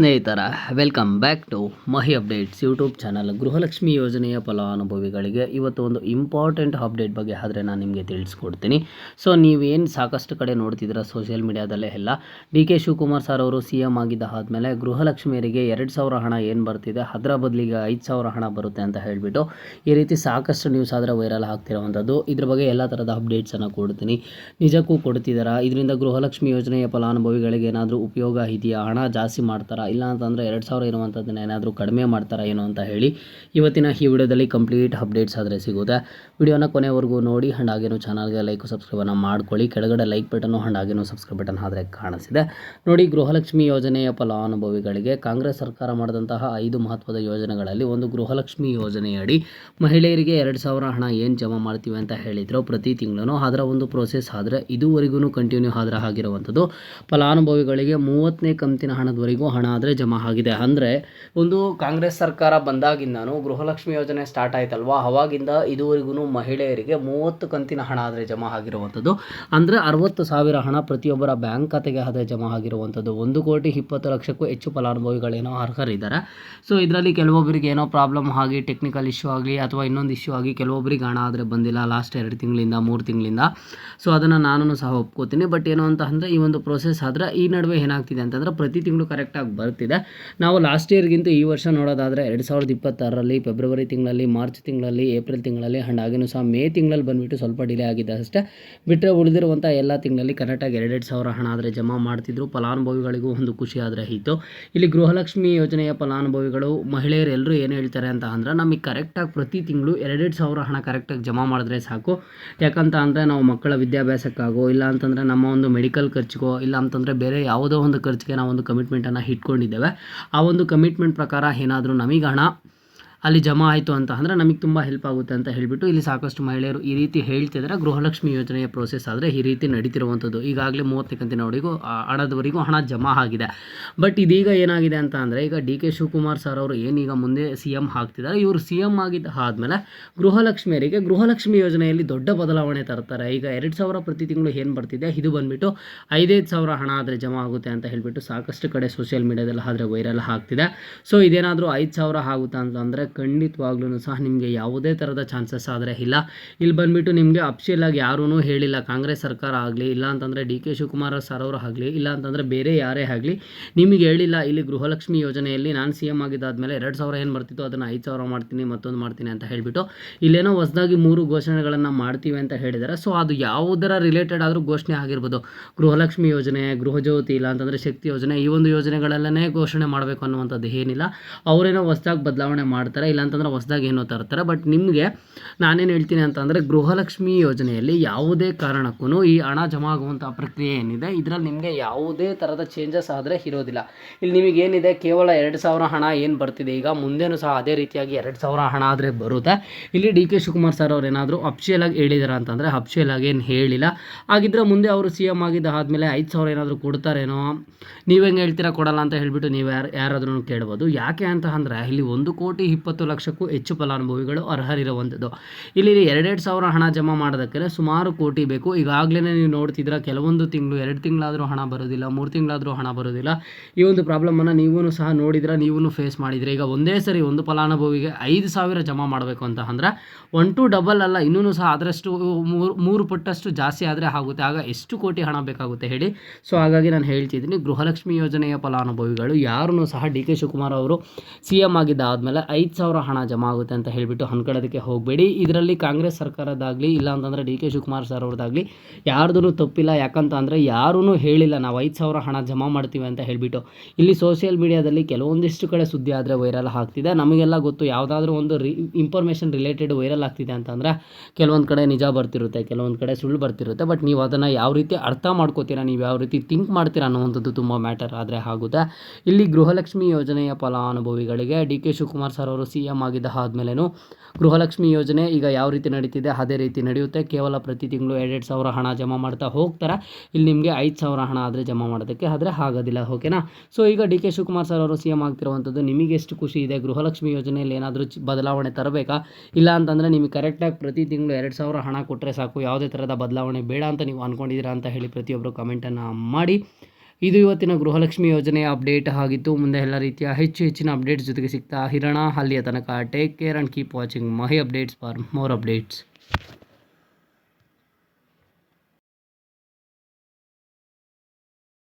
ಸ್ನೇಹಿತರ welcome back to Mahi updates YouTube channel. Gruhalakshmi ಯೋಜನೆಯ ಫಲಾನುಭವಿಗಳಿಗೆ ಇವತ್ತು ಒಂದು ಇಂಪಾರ್ಟೆಂಟ್ ಅಪ್ಡೇಟ್ ಬಗ್ಗೆ ಆದರೆ ನಾನು ನಿಮಗೆ ತಿಳಿಸ್ಕೊಡ್ತೀನಿ. ಸೊ ನೀವೇನು ಸಾಕಷ್ಟು ಕಡೆ ನೋಡ್ತಿದ್ದೀರ ಸೋಷಿಯಲ್ ಮೀಡಿಯಾದಲ್ಲೇ ಎಲ್ಲ ಡಿ ಕೆ ಶಿವಕುಮಾರ್ ಸರ್ ಅವರು ಸಿ ಎಮ್ ಆಗಿದ್ದ ಆದಮೇಲೆ ಗೃಹಲಕ್ಷ್ಮಿಯರಿಗೆ 2,000 ಹಣ ಏನು ಬರ್ತಿದೆ ಅದರ ಬದಲಿಗೆ 5,000 ಹಣ ಬರುತ್ತೆ ಅಂತ ಹೇಳಿಬಿಟ್ಟು ಈ ರೀತಿ ಸಾಕಷ್ಟು ನ್ಯೂಸ್ ಆದರೆ ವೈರಲ್ ಆಗ್ತಿರೋವಂಥದ್ದು. ಇದ್ರ ಬಗ್ಗೆ ಎಲ್ಲ ಥರದ ಅಪ್ಡೇಟ್ಸನ್ನು ಕೊಡ್ತೀನಿ. ನಿಜಕ್ಕೂ ಕೊಡ್ತಿದ್ದಾರಾ? ಇದರಿಂದ ಗೃಹಲಕ್ಷ್ಮಿ ಯೋಜನೆಯ ಫಲಾನುಭವಿಗಳಿಗೆ ಏನಾದರೂ ಉಪಯೋಗ ಇದೆಯಾ? ಹಣ ಜಾಸ್ತಿ ಮಾಡ್ತಾರಾ, ಇಲ್ಲ ಅಂತಂದರೆ 2,000 ಇರುವಂಥದ್ದನ್ನ ಏನಾದರೂ ಕಡಿಮೆ ಮಾಡ್ತಾರಾ ಏನೋ ಅಂತ ಹೇಳಿ ಇವತ್ತಿನ ಈ ವಿಡಿಯೋದಲ್ಲಿ ಕಂಪ್ಲೀಟ್ ಅಪ್ಡೇಟ್ಸ್ ಆದರೆ ಸಿಗುತ್ತೆ. ವಿಡಿಯೋನ ಕೊನೆವರೆಗೂ ನೋಡಿ. ಆ್ಯಂಡ್ ಹಾಗೇನು ಚಾನಲ್ಗೆ ಲೈಕ್ ಸಬ್ಸ್ಕ್ರೈಬನ್ನು ಮಾಡ್ಕೊಳ್ಳಿ. ಕೆಳಗಡೆ ಲೈಕ್ ಬಟನ್ನು ಆ್ಯಂಡ್ ಹಾಗೇನು ಸಬ್ಸ್ಕ್ರೈಬ್ ಬಟನ್ ಆದರೆ ಕಾಣಿಸಿದೆ ನೋಡಿ. ಗೃಹಲಕ್ಷ್ಮಿ ಯೋಜನೆಯ ಫಲಾನುಭವಿಗಳಿಗೆ ಕಾಂಗ್ರೆಸ್ ಸರ್ಕಾರ ಮಾಡಿದಂತಹ 5 ಮಹತ್ವದ ಯೋಜನೆಗಳಲ್ಲಿ ಒಂದು ಗೃಹಲಕ್ಷ್ಮಿ ಯೋಜನೆಯಡಿ ಮಹಿಳೆಯರಿಗೆ 2,000 ಹಣ ಏನು ಜಮಾ ಮಾಡ್ತೀವಿ ಅಂತ ಹೇಳಿದ್ರು ಪ್ರತಿ ತಿಂಗಳು, ಅದರ ಒಂದು ಪ್ರೋಸೆಸ್ ಆದರೆ ಇದುವರೆಗೂ ಕಂಟಿನ್ಯೂ ಆದರೆ ಆಗಿರುವಂಥದ್ದು. ಫಲಾನುಭವಿಗಳಿಗೆ 30ನೇ ಕಂತಿನ ಹಣದವರೆಗೂ ಹಣ ಆದರೆ ಜಮಾ ಆಗಿದೆ. ಅಂದರೆ ಒಂದು ಕಾಂಗ್ರೆಸ್ ಸರ್ಕಾರ ಬಂದಾಗಿಂದನೂ ಗೃಹಲಕ್ಷ್ಮಿ ಯೋಜನೆ ಸ್ಟಾರ್ಟ್ ಆಯ್ತಲ್ವಾ, ಅವಾಗಿಂದ ಇದುವರೆಗೂ ಮಹಿಳೆಯರಿಗೆ 30 ಕಂತಿನ ಹಣ ಆದರೆ ಜಮಾ ಆಗಿರುವಂಥದ್ದು. ಅಂದರೆ 60,000 ಹಣ ಪ್ರತಿಯೊಬ್ಬರ ಬ್ಯಾಂಕ್ ಖಾತೆಗೆ ಆದರೆ ಜಮಾ ಆಗಿರುವಂಥದ್ದು. 1,20,00,000ಕ್ಕೂ ಹೆಚ್ಚು ಫಲಾನುಭವಿಗಳೇನೋ ಅರ್ಹರಿದ್ದಾರೆ. ಸೊ ಇದರಲ್ಲಿ ಕೆಲವೊಬ್ಬರಿಗೆ ಏನೋ ಪ್ರಾಬ್ಲಮ್ ಆಗಿ ಟೆಕ್ನಿಕಲ್ ಇಶ್ಯೂ ಆಗಲಿ ಅಥವಾ ಇನ್ನೊಂದು ಇಶ್ಯೂ ಆಗಿ ಕೆಲವೊಬ್ಬರಿಗೆ ಹಣ ಆದರೆ ಬಂದಿಲ್ಲ ಲಾಸ್ಟ್ 2 ತಿಂಗಳಿಂದ 3 ತಿಂಗಳಿಂದ. ಸೊ ಅದನ್ನು ನಾನು ಸಹ ಒಪ್ಕೋತೀನಿ. ಬಟ್ ಏನು ಅಂತ ಅಂದರೆ ಈ ಒಂದು ಪ್ರೋಸೆಸ್ ಆದರೆ ಈ ನಡುವೆ ಏನಾಗ್ತಿದೆ ಅಂತಂದರೆ ಪ್ರತಿ ತಿಂಗಳು ಕರೆಕ್ಟಾಗಿ ಬರ್ತಿದೆ. ನಾವು ಲಾಸ್ಟ್ ಇಯರ್ಗಿಂತ ಈ ವರ್ಷ ನೋಡೋದಾದರೆ 2026ರಲ್ಲಿ ಫೆಬ್ರವರಿ ತಿಂಗಳಲ್ಲಿ, ಮಾರ್ಚ್ ತಿಂಗಳಲ್ಲಿ, ಏಪ್ರಿಲ್ ತಿಂಗಳಲ್ಲಿ ಆ್ಯಂಡ್ ಹಾಗೇನು ಸಹ ಮೇ ತಿಂಗಳಲ್ಲಿ ಬಂದುಬಿಟ್ಟು ಸ್ವಲ್ಪ ಡಿಲೇ ಆಗಿದೆ ಅಷ್ಟೇ. ಬಿಟ್ಟರೆ ಉಳಿದಿರುವಂಥ ಎಲ್ಲ ತಿಂಗಳಲ್ಲಿ ಕರೆಕ್ಟಾಗಿ 2,000 ಹಣ ಆದರೆ ಜಮಾ ಮಾಡ್ತಿದ್ರು. ಫಲಾನುಭವಿಗಳಿಗೂ ಒಂದು ಖುಷಿ ಆದರೆ ಇತ್ತು. ಇಲ್ಲಿ ಗೃಹಲಕ್ಷ್ಮಿ ಯೋಜನೆಯ ಫಲಾನುಭವಿಗಳು ಮಹಿಳೆಯರು ಎಲ್ಲರೂ ಏನು ಹೇಳ್ತಾರೆ ಅಂತ ಅಂದರೆ ನಮಗೆ ಕರೆಕ್ಟಾಗಿ ಪ್ರತಿ ತಿಂಗಳು 2,000 ಹಣ ಕರೆಕ್ಟಾಗಿ ಜಮಾ ಮಾಡಿದ್ರೆ ಸಾಕು. ಯಾಕಂತ ಅಂದರೆ ನಾವು ಮಕ್ಕಳ ವಿದ್ಯಾಭ್ಯಾಸಕ್ಕಾಗೋ, ಇಲ್ಲ ಅಂತಂದರೆ ನಮ್ಮ ಒಂದು ಮೆಡಿಕಲ್ ಖರ್ಚಿಗೋ, ಇಲ್ಲ ಅಂತಂದರೆ ಬೇರೆ ಯಾವುದೋ ಒಂದು ಖರ್ಚಿಗೆ ನಾವು ಒಂದು ಕಮಿಟ್ಮೆಂಟನ್ನು ಇಟ್ಕೊಂಡಿದ್ದೇವೆ. ಆ ಒಂದು ಕಮಿಟ್ಮೆಂಟ್ ಪ್ರಕಾರ ಏನಾದರೂ ನಮಗೆ ಹಣ ಅಲ್ಲಿ ಜಮಾ ಆಯಿತು ಅಂತ ಅಂದರೆ ನಮಗೆ ತುಂಬ ಹೆಲ್ಪ್ ಆಗುತ್ತೆ ಅಂತ ಹೇಳಿಬಿಟ್ಟು ಇಲ್ಲಿ ಸಾಕಷ್ಟು ಮಹಿಳೆಯರು ಈ ರೀತಿ ಹೇಳ್ತಿದ್ದಾರೆ. ಗೃಹಲಕ್ಷ್ಮಿ ಯೋಜನೆಯ ಪ್ರೋಸೆಸ್ ಆದರೆ ಈ ರೀತಿ ನಡೀತಿರುವಂಥದ್ದು. ಈಗಾಗಲೇ 30 ಕಂತಿನವರೆಗೂ ಹಣದವರೆಗೂ ಹಣ ಜಮಾ ಆಗಿದೆ. ಬಟ್ ಇದೀಗ ಏನಾಗಿದೆ ಅಂತ ಅಂದರೆ ಈಗ ಡಿ ಕೆ ಶಿವಕುಮಾರ್ ಸರ್ ಅವರು ಏನೀಗ ಮುಂದೆ ಸಿ ಎಮ್ ಆಗ್ತಿದ್ದಾರೆ. ಇವರು ಸಿ ಎಮ್ ಆಗಿದ್ದ ಆದಮೇಲೆ ಗೃಹಲಕ್ಷ್ಮಿಯರಿಗೆ ಗೃಹಲಕ್ಷ್ಮಿ ಯೋಜನೆಯಲ್ಲಿ ದೊಡ್ಡ ಬದಲಾವಣೆ ತರ್ತಾರೆ. ಈಗ 2,000 ಪ್ರತಿ ತಿಂಗಳು ಏನು ಬರ್ತಿದೆ ಇದು ಬಂದುಬಿಟ್ಟು 5,000 ಹಣ ಆದರೆ ಜಮಾ ಆಗುತ್ತೆ ಅಂತ ಹೇಳಿಬಿಟ್ಟು ಸಾಕಷ್ಟು ಕಡೆ ಸೋಷಿಯಲ್ ಮೀಡಿಯಾದಲ್ಲಿ ಆದರೆ ವೈರಲ್ ಆಗ್ತಿದೆ. ಸೊ ಇದೇನಾದರೂ 5,000 ಆಗುತ್ತೆ ಅಂತಂದರೆ ಖಂಡಿತವಾಗ್ಲೂ ಸಹ ನಿಮಗೆ ಯಾವುದೇ ಥರದ ಚಾನ್ಸಸ್ ಆದರೆ ಇಲ್ಲ. ಇಲ್ಲಿ ಬಂದುಬಿಟ್ಟು ನಿಮಗೆ ಅಫಿಷಿಯಲಾಗಿ ಯಾರೂ ಹೇಳಿಲ್ಲ. ಕಾಂಗ್ರೆಸ್ ಸರ್ಕಾರ ಆಗಲಿ, ಇಲ್ಲ ಅಂತಂದರೆ ಡಿ ಕೆ ಶಿವಕುಮಾರ್ ಸರ್ ಅವರು ಆಗಲಿ, ಇಲ್ಲ ಅಂತಂದರೆ ಬೇರೆ ಯಾರೇ ಆಗಲಿ ನಿಮಗೆ ಹೇಳಿಲ್ಲ ಇಲ್ಲಿ ಗೃಹಲಕ್ಷ್ಮಿ ಯೋಜನೆಯಲ್ಲಿ ನಾನು ಸಿ ಎಮ್ ಆಗಿದ್ದಾದಮೇಲೆ 2,000 ಏನು ಬರ್ತಿತ್ತು ಅದನ್ನು 5,000 ಮಾಡ್ತೀನಿ, ಮತ್ತೊಂದು ಮಾಡ್ತೀನಿ ಅಂತ ಹೇಳಿಬಿಟ್ಟು ಇಲ್ಲೇನೋ ಹೊಸದಾಗಿ 3 ಘೋಷಣೆಗಳನ್ನು ಮಾಡ್ತೀವಿ ಅಂತ ಹೇಳಿದ್ದಾರೆ. ಸೊ ಅದು ಯಾವುದರ ರಿಲೇಟೆಡ್ ಆದರೂ ಘೋಷಣೆ ಆಗಿರ್ಬೋದು. ಗೃಹಲಕ್ಷ್ಮಿ ಯೋಜನೆ, ಗೃಹಜ್ಯೋತಿ, ಇಲ್ಲ ಅಂತಂದರೆ ಶಕ್ತಿ ಯೋಜನೆ, ಈ ಒಂದು ಯೋಜನೆಗಳಲ್ಲೇ ಘೋಷಣೆ ಮಾಡಬೇಕು ಅನ್ನುವಂಥದ್ದು ಏನಿಲ್ಲ. ಅವರೇನೋ ಹೊಸದಾಗಿ ಬದಲಾವಣೆ ಮಾಡ್ತಾರೆ, ಇಲ್ಲ ಅಂತಂದರೆ ಹೊಸದಾಗಿ ಏನೋ ತರ್ತಾರೆ. ಬಟ್ ನಿಮಗೆ ನಾನೇನು ಹೇಳ್ತೀನಿ ಅಂತಂದರೆ ಗೃಹಲಕ್ಷ್ಮಿ ಯೋಜನೆಯಲ್ಲಿ ಯಾವುದೇ ಕಾರಣಕ್ಕೂ ಈ ಹಣ ಜಮಾ ಆಗುವಂಥ ಪ್ರಕ್ರಿಯೆ ಏನಿದೆ ಇದರಲ್ಲಿ ನಿಮಗೆ ಯಾವುದೇ ಥರದ ಚೇಂಜಸ್ ಆದರೆ ಇರೋದಿಲ್ಲ. ಇಲ್ಲಿ ನಿಮಗೇನಿದೆ ಕೇವಲ 2,000 ಹಣ ಏನು ಬರ್ತಿದೆ ಈಗ ಮುಂದೆನೂ ಸಹ ಅದೇ ರೀತಿಯಾಗಿ 2,000 ಹಣ ಆದರೆ ಬರುತ್ತೆ. ಇಲ್ಲಿ ಡಿ ಕೆ ಶಿವಕುಮಾರ್ ಸರ್ ಅವ್ರು ಏನಾದರೂ ಅಫಿಷಿಯಲಾಗಿ ಹೇಳಿದಾರ ಅಂತಂದರೆ ಅಫಿಷಿಯಲಾಗಿ ಏನು ಹೇಳಿಲ್ಲ. ಹಾಗಿದ್ರೆ ಮುಂದೆ ಅವರು ಸಿ ಎಮ್ ಆಗಿದ್ದ ಆದಮೇಲೆ 5,000 ಏನಾದರೂ ಕೊಡ್ತಾರೇನೋ, ನೀವು ಹೆಂಗೆ ಹೇಳ್ತೀರಾ ಕೊಡಲ್ಲ ಅಂತ ಹೇಳಿಬಿಟ್ಟು ನೀವು ಯಾರಾದ್ರೂ ಕೇಳ್ಬೋದು. ಯಾಕೆ ಅಂತ ಅಂದರೆ ಇಲ್ಲಿ 1,20,00,000ಕ್ಕೂ ಹೆಚ್ಚು ಫಲಾನುಭವಿಗಳು ಅರ್ಹರಿರುವಂಥದ್ದು. ಇಲ್ಲಿ 2,000 ಹಣ ಜಮಾ ಮಾಡೋದಕ್ಕೆ ಸುಮಾರು ಕೋಟಿ ಬೇಕು. ಈಗಾಗಲೇ ನೀವು ನೋಡ್ತಿದ್ದೀರಾ ಕೆಲವೊಂದು ತಿಂಗಳು 2 ತಿಂಗಳಾದರೂ ಹಣ ಬರೋದಿಲ್ಲ, 3 ತಿಂಗಳಾದರೂ ಹಣ ಬರೋದಿಲ್ಲ. ಈ ಒಂದು ಪ್ರಾಬ್ಲಮನ್ನು ನೀವೂ ಸಹ ನೋಡಿದ್ರೆ, ನೀವೂ ಫೇಸ್ ಮಾಡಿದರೆ. ಈಗ ಒಂದೇ ಸರಿ ಒಂದು ಫಲಾನುಭವಿಗೆ 5,000 ಜಮಾ ಮಾಡಬೇಕು ಅಂತ ಅಂದರೆ 1 to ಡಬಲ್ ಅಲ್ಲ, ಇನ್ನೂ ಸಹ ಅದರಷ್ಟು 3 ಪಟ್ಟಷ್ಟು ಜಾಸ್ತಿ ಆದರೆ ಆಗುತ್ತೆ. ಆಗ ಎಷ್ಟು ಕೋಟಿ ಹಣ ಬೇಕಾಗುತ್ತೆ ಹೇಳಿ. ಸೊ ಹಾಗಾಗಿ ನಾನು ಹೇಳ್ತಿದ್ದೀನಿ ಗೃಹಲಕ್ಷ್ಮಿ ಯೋಜನೆಯ ಫಲಾನುಭವಿಗಳು ಯಾರೂ ಸಹ ಡಿ ಕೆ ಶಿವಕುಮಾರ್ ಅವರು ಸಿ ಎಮ್ ಆಗಿದ್ದ ಆದಮೇಲೆ 5,000 ಹಣ ಜಮಾ ಆಗುತ್ತೆ ಅಂತ ಹೇಳಿಬಿಟ್ಟು ಅನ್ಕೊಳ್ಳೋದಕ್ಕೆ ಹೋಗಬೇಡಿ. ಇದರಲ್ಲಿ ಕಾಂಗ್ರೆಸ್ ಸರ್ಕಾರದಾಗಲಿ, ಇಲ್ಲ ಅಂತಂದರೆ ಡಿ ಕೆ ಶಿವಕುಮಾರ್ ಸರ್ ಅವ್ರದ್ದಾಗಲಿ ಯಾರ್ದೂ ತಪ್ಪಿಲ್ಲ. ಯಾಕಂತ ಅಂದರೆ ಯಾರೂ ಹೇಳಿಲ್ಲ ನಾವು 5,000 ಹಣ ಜಮಾ ಮಾಡ್ತೀವಿ ಅಂತ ಹೇಳಿಬಿಟ್ಟು. ಇಲ್ಲಿ ಸೋಷಿಯಲ್ ಮೀಡಿಯಾದಲ್ಲಿ ಕೆಲವೊಂದಿಷ್ಟು ಕಡೆ ಸುದ್ದಿ ಆದರೆ ವೈರಲ್ ಆಗ್ತಿದೆ. ನಮಗೆಲ್ಲ ಗೊತ್ತು ಯಾವುದಾದ್ರೂ ಒಂದು ಇನ್ಫಾರ್ಮೇಷನ್ ರಿಲೇಟೆಡ್ ವೈರಲ್ ಆಗ್ತಿದೆ ಅಂತಂದರೆ ಕೆಲವೊಂದು ಕಡೆ ನಿಜ ಬರ್ತಿರುತ್ತೆ, ಕೆಲವೊಂದು ಕಡೆ ಸುಳ್ಳು ಬರ್ತಿರುತ್ತೆ. ಬಟ್ ನೀವು ಅದನ್ನು ಯಾವ ರೀತಿ ಅರ್ಥ ಮಾಡ್ಕೋತೀರಾ, ನೀವು ಯಾವ ರೀತಿ ಥಿಂಕ್ ಮಾಡ್ತೀರಾ ಅನ್ನೋವಂಥದ್ದು ತುಂಬ ಮ್ಯಾಟರ್ ಆದರೆ ಆಗುತ್ತೆ. ಇಲ್ಲಿ ಗೃಹಲಕ್ಷ್ಮಿ ಯೋಜನೆಯ ಫಲಾನುಭವಿಗಳಿಗೆ ಡಿ ಕೆ ಶಿವಕುಮಾರ್ ಸರ್ ಅವರು ಸಿ ಎಮ್ ಆಗಿದ್ದ ಆದಮೇಲೆನೂ ಗೃಹಲಕ್ಷ್ಮಿ ಯೋಜನೆ ಈಗ ಯಾವ ರೀತಿ ನಡೀತಿದೆ ಅದೇ ರೀತಿ ನಡೆಯುತ್ತೆ. ಕೇವಲ ಪ್ರತಿ ತಿಂಗಳು 2,000 ಹಣ ಜಮಾ ಮಾಡ್ತಾ ಹೋಗ್ತಾರೆ. ಇಲ್ಲಿ ನಿಮಗೆ 5,000 ಹಣ ಆದರೆ ಜಮಾ ಮಾಡೋದಕ್ಕೆ ಆದರೆ ಆಗೋದಿಲ್ಲ. ಓಕೆನಾ? ಸೊ ಈಗ ಡಿ ಕೆ ಶಿವಕುಮಾರ್ ಸರ್ ಅವರು ಸಿ ಎಮ್ ಆಗ್ತಿರುವಂಥದ್ದು ನಿಮಗೆ ಎಷ್ಟು ಖುಷಿ ಇದೆ? ಗೃಹಲಕ್ಷ್ಮಿ ಯೋಜನೆಯಲ್ಲಿ ಏನಾದರೂ ಬದಲಾವಣೆ ತರಬೇಕಾ? ಇಲ್ಲ ಅಂತಂದರೆ ನಿಮಗೆ ಕರೆಕ್ಟಾಗಿ ಪ್ರತಿ ತಿಂಗಳು 2,000 ಹಣ ಕೊಟ್ಟರೆ ಸಾಕು, ಯಾವುದೇ ಥರದ ಬದಲಾವಣೆ ಬೇಡ ಅಂತ ನೀವು ಅಂದ್ಕೊಂಡಿದ್ದೀರಾ ಅಂತ ಹೇಳಿ ಪ್ರತಿಯೊಬ್ಬರು ಕಮೆಂಟನ್ನು ಮಾಡಿ. ಇದು ಇವತ್ತಿನ ಗೃಹಲಕ್ಷ್ಮಿ ಯೋಜನೆಯ ಅಪ್ಡೇಟ್ ಆಗಿತ್ತು. ಮುಂದೆ ಎಲ್ಲ ರೀತಿಯ ಹೆಚ್ಚಿನ ಅಪ್ಡೇಟ್ಸ್ ಜೊತೆಗೆ ಸಿಗ್ತಾ ಇರೋಣ. ಅಲ್ಲಿಯ ತನಕ take care and keep watching my updates for more updates.